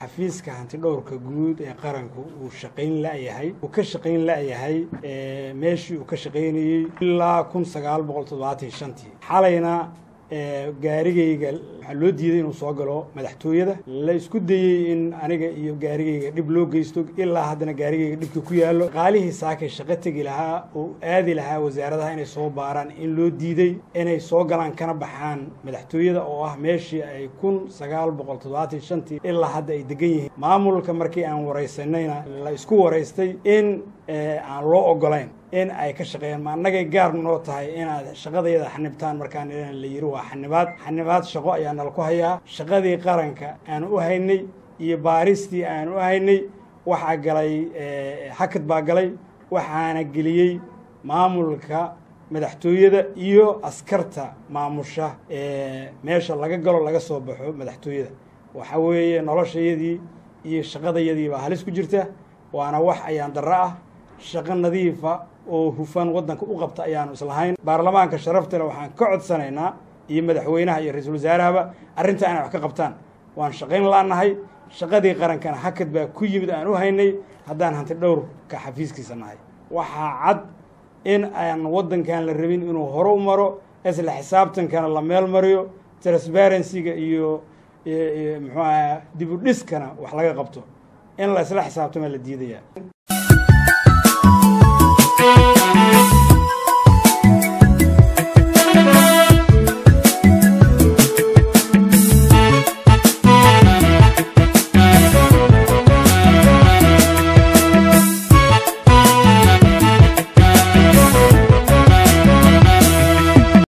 xafiiska hanti dhowrka guud ee qaranku uu shaqayn la'yahay uu ka shaqayn la'yahay meeshii uu ka shaqaynayay ilaa 1975 xalayna gaarigayga waxa loo diiday inuu soo galo madaxtooyada la isku dayay in aniga iyo gaarigayga dib loo geysto ilaa haddana gaarigayga dhibka ku yaalo qaalihii saakay shaqo tagi lahaa oo aadi lahaa wasaaradaha inay soo baaraan in loo diiday inay soo galaan kana baxaan madaxtooyada oo ah meeshii ay 1975 ilaa hadda ay degan yihiin maamulka markii aan wareysanayna la isku wareystay in aan loo ogolayn in ay ka shaqeeyaan ma annagay gaar noo tahay inaad shaqadayda xanibtaan markaan la yiri waa xanibaad shaqo ayaa nala ku hayaa shaqadii qaranka aan u haynay iyo baaristii aan u haynay waxa galay hakad baa galay waxaana geliyay maamulka madaxtooyada iyo askarta maamusha meesha laga galo laga soo baxo madaxtooyada waxa weeye noloshayadii iyo shaqadayadii baa halis ku jirta waana wax ayaan darro ah shaqo nadiifa oo hufan waddanka u qabta ayaanu islahayn baarlamaanka sharafta leh waxaan ka codsanaynaa iyo madaxweynaha iyo ra'iisul wasaaraha arrinta inay wax ka qabtaan waan shaqayn laanahay shaqadii qarankana hakad baa ku yimid aan u haynay haddaan hanti dhowrka xafiiskiisa nahay waxaa cad in aan waddankan la rabin inuu hore u maro isla xisaabtankana la meel mariyo transparency-ga iyo muxuu ahaa dib u dhiskana wax laga qabto in la isla xisaabtama la diidaya